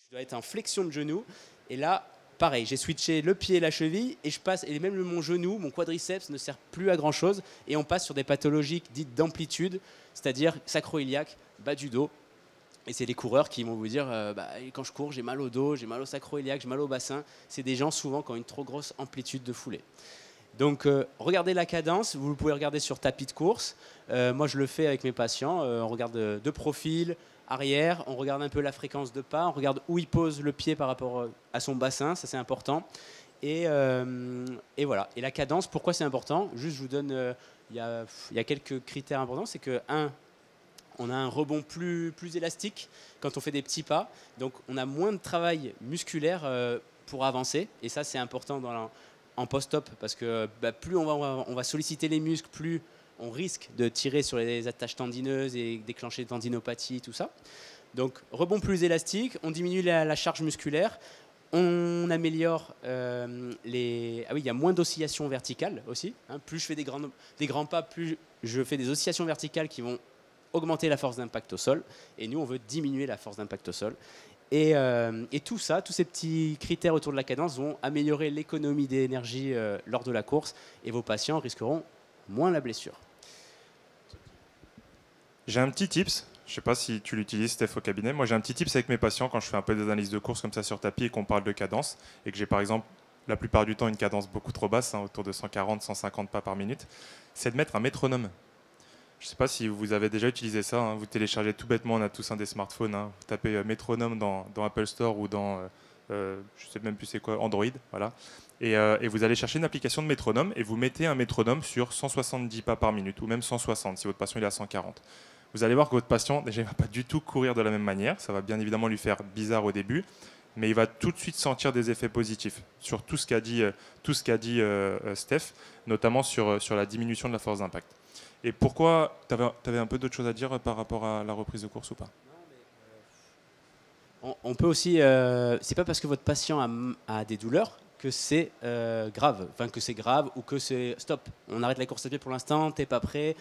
Je dois être en flexion de genou. Et là, pareil, j'ai switché le pied et la cheville et je passe, et même mon genou, mon quadriceps ne sert plus à grand chose. Et on passe sur des pathologies dites d'amplitude, c'est-à-dire sacro-iliaque, bas du dos. Et c'est les coureurs qui vont vous dire quand je cours, j'ai mal au dos, j'ai mal au sacro-iliaque, j'ai mal au bassin. C'est des gens souvent qui ont une trop grosse amplitude de foulée. Donc, regardez la cadence. Vous pouvez regarder sur tapis de course. Moi, je le fais avec mes patients. On regarde de profil, arrière. On regarde un peu la fréquence de pas. On regarde où il pose le pied par rapport à son bassin. Ça, c'est important. Et voilà. Et la cadence, pourquoi c'est important? Juste, je vous donne... Il y a quelques critères importants. C'est que, on a un rebond plus élastique quand on fait des petits pas. Donc, on a moins de travail musculaire pour avancer. Et ça, c'est important en post-op parce que plus on va solliciter les muscles, plus on risque de tirer sur les attaches tendineuses et déclencher des tendinopathies, tout ça. Donc, rebond plus élastique, on diminue la charge musculaire, on améliore Ah oui, il y a moins d'oscillations verticales aussi. Plus je fais des grands pas, plus je fais des oscillations verticales qui vont augmenter la force d'impact au sol. Et nous, on veut diminuer la force d'impact au sol. Et tout ça, tous ces petits critères autour de la cadence vont améliorer l'économie d'énergie lors de la course. Et vos patients risqueront moins la blessure. J'ai un petit tips. Je ne sais pas si tu l'utilises, Steph, au cabinet. Moi, j'ai un petit tips avec mes patients quand je fais un peu des analyses de course comme ça sur tapis et qu'on parle de cadence et que j'ai par exemple la plupart du temps une cadence beaucoup trop basse, autour de 140, 150 pas par minute. C'est de mettre un métronome. Je ne sais pas si vous avez déjà utilisé ça. Vous téléchargez tout bêtement, on a tous un des smartphones. Vous tapez métronome dans Apple Store ou dans, je ne sais même plus c'est quoi, Android. Voilà. Et vous allez chercher une application de métronome et vous mettez un métronome sur 170 pas par minute ou même 160 si votre patient il est à 140. Vous allez voir que votre patient, déjà, il ne va pas du tout courir de la même manière. Ça va bien évidemment lui faire bizarre au début, mais il va tout de suite sentir des effets positifs sur tout ce qu'a dit, Steph, notamment sur la diminution de la force d'impact. Et pourquoi, tu avais un peu d'autres choses à dire par rapport à la reprise de course ou pas? On peut aussi, c'est pas parce que votre patient a des douleurs que c'est grave, que c'est grave ou que c'est stop. On arrête la course à pied pour l'instant, t'es pas prêt.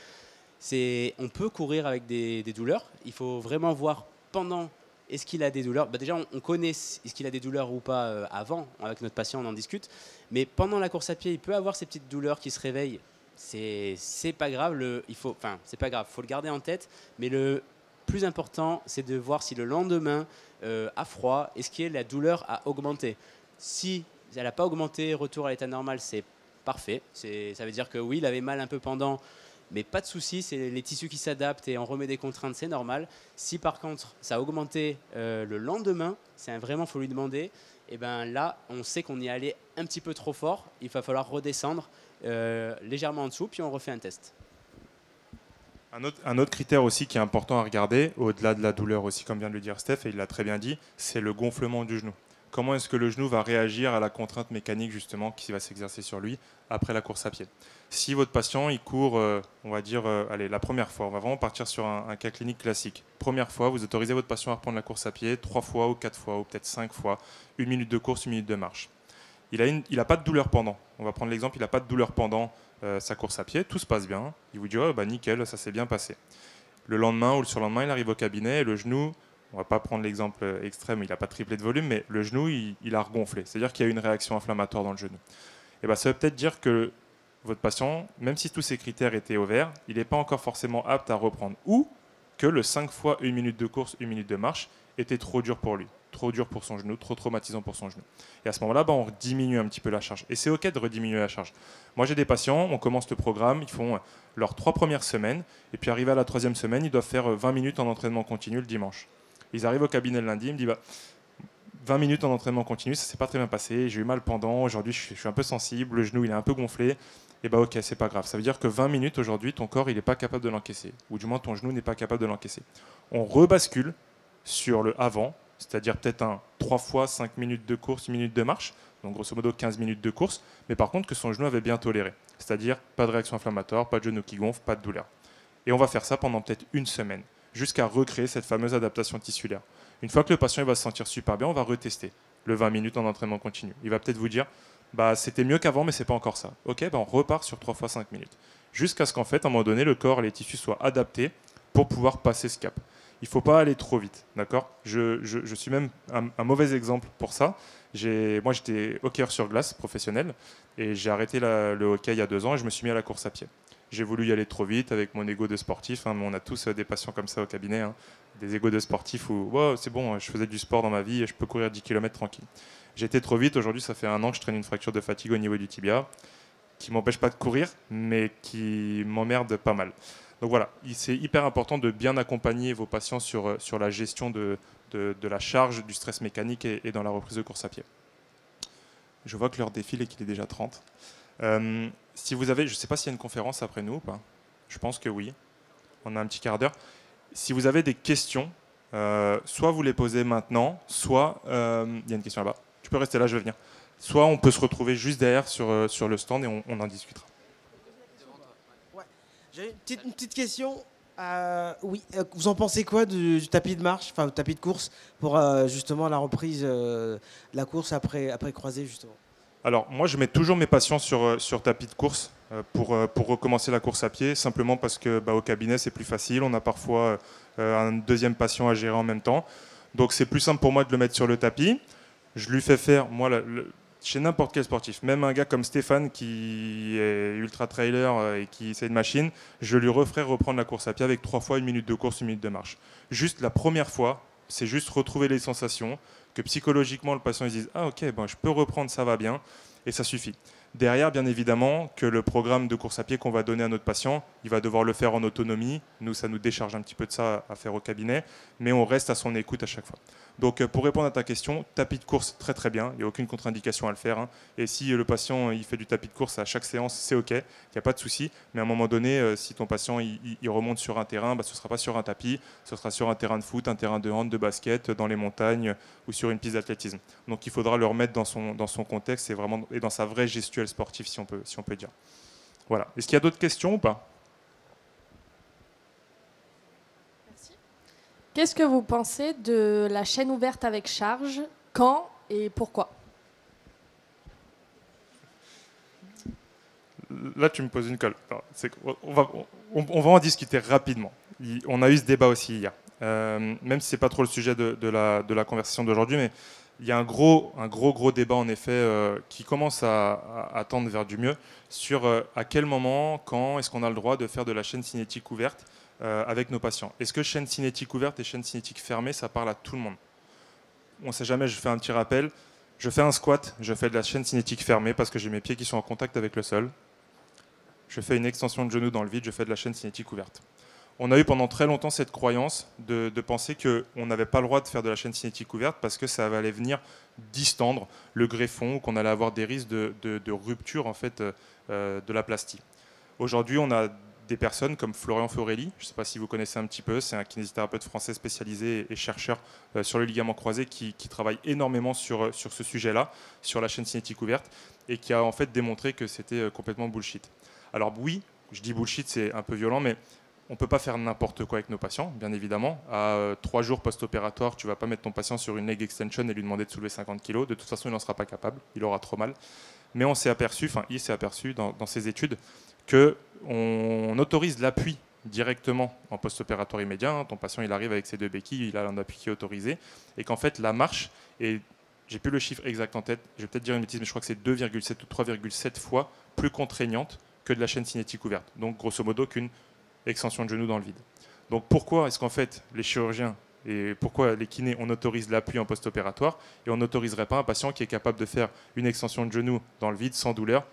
On peut courir avec des douleurs. Il faut vraiment voir pendant. Est-ce qu'il a des douleurs? Déjà, on connaît est-ce qu'il a des douleurs ou pas avant. Avec notre patient, on en discute. Mais pendant la course à pied, il peut avoir ces petites douleurs qui se réveillent. C'est pas grave. C'est pas grave. Faut le garder en tête. Mais le plus important, c'est de voir si le lendemain, à froid, est-ce que la douleur a augmenté. Si elle n'a pas augmenté, retour à l'état normal, c'est parfait. Ça veut dire que oui, il avait mal un peu pendant. Mais pas de souci, c'est les tissus qui s'adaptent et on remet des contraintes, c'est normal. Si par contre ça a augmenté le lendemain, vraiment, il faut lui demander. Et ben là, on sait qu'on y est allé un petit peu trop fort. Il va falloir redescendre légèrement en dessous, puis on refait un test. Un autre critère aussi qui est important à regarder, au-delà de la douleur aussi, comme vient de le dire Steph, et il l'a très bien dit, c'est le gonflement du genou. Comment est-ce que le genou va réagir à la contrainte mécanique justement qui va s'exercer sur lui après la course à pied? Si votre patient il court, on va dire, la première fois, on va vraiment partir sur un cas clinique classique. Première fois, vous autorisez votre patient à reprendre la course à pied 3 fois ou 4 fois ou peut-être 5 fois, 1 minute de course, 1 minute de marche. Il n'a pas de douleur pendant. On va prendre l'exemple, il n'a pas de douleur pendant sa course à pied, tout se passe bien. Il vous dit nickel, ça s'est bien passé. Le lendemain ou le surlendemain, il arrive au cabinet et le genou, on ne va pas prendre l'exemple extrême, il n'a pas triplé de volume, mais le genou, il a regonflé. C'est-à-dire qu'il y a eu une réaction inflammatoire dans le genou. Et ça veut peut-être dire que votre patient, même si tous ces critères étaient au vert, il n'est pas encore forcément apte à reprendre. Ou que le 5 fois 1 minute de course, 1 minute de marche était trop dur pour lui, trop dur pour son genou, trop traumatisant pour son genou. Et à ce moment-là, on diminue un petit peu la charge. Et c'est OK de rediminuer la charge. Moi, j'ai des patients, on commence le programme, ils font leurs 3 premières semaines, et puis arrivé à la 3e semaine, ils doivent faire 20 minutes en entraînement continu le dimanche. Ils arrivent au cabinet le lundi, ils me disent 20 minutes en entraînement continu, ça s'est pas très bien passé, j'ai eu mal pendant, aujourd'hui je suis un peu sensible, le genou il est un peu gonflé, et ok, c'est pas grave. Ça veut dire que 20 minutes aujourd'hui, ton corps il n'est pas capable de l'encaisser, ou du moins ton genou n'est pas capable de l'encaisser. On rebascule sur le avant, c'est-à-dire peut-être 3 fois 5 minutes de course, 1 minute de marche, donc grosso modo 15 minutes de course, mais par contre que son genou avait bien toléré, c'est-à-dire pas de réaction inflammatoire, pas de genou qui gonfle, pas de douleur. Et on va faire ça pendant peut-être une semaine, jusqu'à recréer cette fameuse adaptation tissulaire. Une fois que le patient il va se sentir super bien, on va retester le 20 minutes en entraînement continu. Il va peut-être vous dire c'était mieux qu'avant, mais c'est pas encore ça. Ok, on repart sur 3 fois 5 minutes. Jusqu'à ce qu'en fait, à un moment donné, le corps et les tissus soient adaptés pour pouvoir passer ce cap. il ne faut pas aller trop vite, d'accord. Je suis même un mauvais exemple pour ça. Moi, j'étais hockeyeur sur glace professionnel et j'ai arrêté le hockey il y a 2 ans et je me suis mis à la course à pied. J'ai voulu y aller trop vite avec mon ego de sportif, hein, mais on a tous des patients comme ça au cabinet, hein, des égos de sportif où oh, c'est bon, je faisais du sport dans ma vie et je peux courir 10 km tranquille. J'ai été trop vite, aujourd'hui ça fait 1 an que je traîne une fracture de fatigue au niveau du tibia, qui m'empêche pas de courir, mais qui m'emmerde pas mal. Donc voilà, c'est hyper important de bien accompagner vos patients sur la gestion de la charge, du stress mécanique et dans la reprise de course à pied. Je vois que l'heure défile et qu'il est déjà 30. Si vous avez, je ne sais pas s'il y a une conférence après nous ou pas. Je pense que oui. On a un petit quart d'heure. Si vous avez des questions, soit vous les posez maintenant, soit il y a une question là-bas. Tu peux rester là, je vais venir. Soit on peut se retrouver juste derrière sur le stand et on en discutera. Ouais. J'ai une petite question. Oui, vous en pensez quoi du tapis de marche, enfin du tapis de course pour justement la reprise de la course après croisée justement? Alors moi je mets toujours mes patients sur tapis de course pour recommencer la course à pied, simplement parce que au cabinet c'est plus facile, on a parfois un deuxième patient à gérer en même temps. Donc c'est plus simple pour moi de le mettre sur le tapis. Je lui fais faire, moi, chez n'importe quel sportif, même un gars comme Stéphane qui est ultra trailer et qui essaie de machine, je lui referai reprendre la course à pied avec 3 fois 1 minute de course, 1 minute de marche. Juste la première fois, c'est juste retrouver les sensations, que psychologiquement le patient il se dise ah ok, je peux reprendre, ça va bien, et ça suffit. Derrière, bien évidemment, que le programme de course à pied qu'on va donner à notre patient, il va devoir le faire en autonomie. Nous, ça nous décharge un petit peu de ça à faire au cabinet, mais on reste à son écoute à chaque fois. Donc, pour répondre à ta question, tapis de course, très très bien. Il n'y a aucune contre-indication à le faire, hein. Et si le patient il fait du tapis de course à chaque séance, c'est OK, il n'y a pas de souci. Mais à un moment donné, si ton patient il remonte sur un terrain, ce ne sera pas sur un tapis, ce sera sur un terrain de foot, un terrain de hand, de basket, dans les montagnes ou sur une piste d'athlétisme. Donc, il faudra le remettre dans son contexte et dans sa vraie gestuelle sportive, si on peut dire. Voilà. Est-ce qu'il y a d'autres questions ou pas? Qu'est-ce que vous pensez de la chaîne ouverte avec charge? Quand et pourquoi? Là, tu me poses une colle. Alors, on va en discuter rapidement. On a eu ce débat aussi hier. Même si ce n'est pas trop le sujet de la conversation d'aujourd'hui, mais il y a un gros débat en effet qui commence à tendre vers du mieux sur à quel moment, quand est-ce qu'on a le droit de faire de la chaîne cinétique ouverte avec nos patients. Est-ce que chaîne cinétique ouverte et chaîne cinétique fermée, ça parle à tout le monde? On ne sait jamais, je fais un petit rappel. Je fais un squat, je fais de la chaîne cinétique fermée parce que j'ai mes pieds qui sont en contact avec le sol. Je fais une extension de genou dans le vide, je fais de la chaîne cinétique ouverte. On a eu pendant très longtemps cette croyance de penser qu'on n'avait pas le droit de faire de la chaîne cinétique ouverte parce que ça allait venir distendre le greffon ou qu'on allait avoir des risques de rupture en fait, de la plastie. Aujourd'hui, on a des personnes comme Florian Forelli, je ne sais pas si vous connaissez un petit peu, c'est un kinésithérapeute français spécialisé et chercheur sur le ligament croisé qui travaille énormément sur ce sujet-là, sur la chaîne cinétique ouverte, et qui a en fait démontré que c'était complètement bullshit. Alors oui, je dis bullshit, c'est un peu violent, mais on ne peut pas faire n'importe quoi avec nos patients, bien évidemment. À 3 jours post-opératoire, tu ne vas pas mettre ton patient sur une leg extension et lui demander de soulever 50 kg. De toute façon, il n'en sera pas capable, il aura trop mal. Mais il s'est aperçu dans ses études qu'on autorise l'appui directement en post-opératoire immédiat. Hein. Ton patient, il arrive avec ses 2 béquilles, il a un appui qui est autorisé. Et qu'en fait, la marche est, j'ai plus le chiffre exact en tête, je vais peut-être dire une bêtise, mais je crois que c'est 2,7 ou 3,7 fois plus contraignante que de la chaîne cinétique ouverte. Donc, grosso modo, qu'une extension de genou dans le vide. Donc, pourquoi est-ce qu'en fait, les chirurgiens et pourquoi les kinés, on autorise l'appui en post-opératoire et on n'autoriserait pas un patient qui est capable de faire une extension de genou dans le vide sans douleur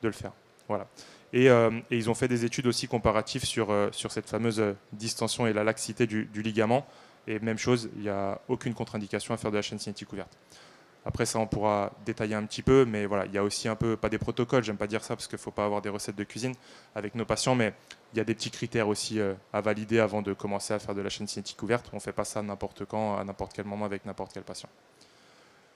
de le faire. Voilà. Et ils ont fait des études aussi comparatives sur cette fameuse distension et la laxité du ligament. Et même chose, il n'y a aucune contre-indication à faire de la chaîne cinétique ouverte. Après ça, on pourra détailler un petit peu, mais voilà, il y a aussi un peu, pas des protocoles, j'aime pas dire ça parce qu'il ne faut pas avoir des recettes de cuisine avec nos patients, mais il y a des petits critères aussi à valider avant de commencer à faire de la chaîne cinétique ouverte. On ne fait pas ça n'importe quand, à n'importe quel moment, avec n'importe quel patient.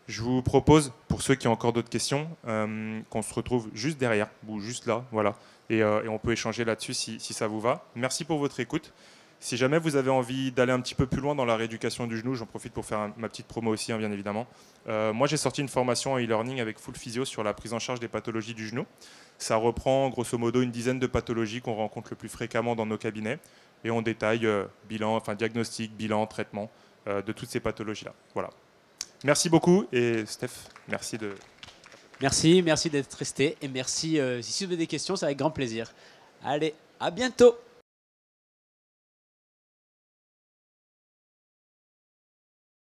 Je vous propose, pour ceux qui ont encore d'autres questions, qu'on se retrouve juste derrière, ou juste là, voilà, et on peut échanger là-dessus si ça vous va. Merci pour votre écoute. Si jamais vous avez envie d'aller un petit peu plus loin dans la rééducation du genou, j'en profite pour faire ma petite promo aussi, hein, bien évidemment. Moi, j'ai sorti une formation en e-learning avec Full Physio sur la prise en charge des pathologies du genou. Ça reprend grosso modo une dizaine de pathologies qu'on rencontre le plus fréquemment dans nos cabinets. et on détaille diagnostic, bilan, traitement de toutes ces pathologies-là. Voilà. Merci beaucoup et Steph, merci de... Merci d'être resté et merci. Si vous avez des questions, c'est avec grand plaisir. Allez, à bientôt.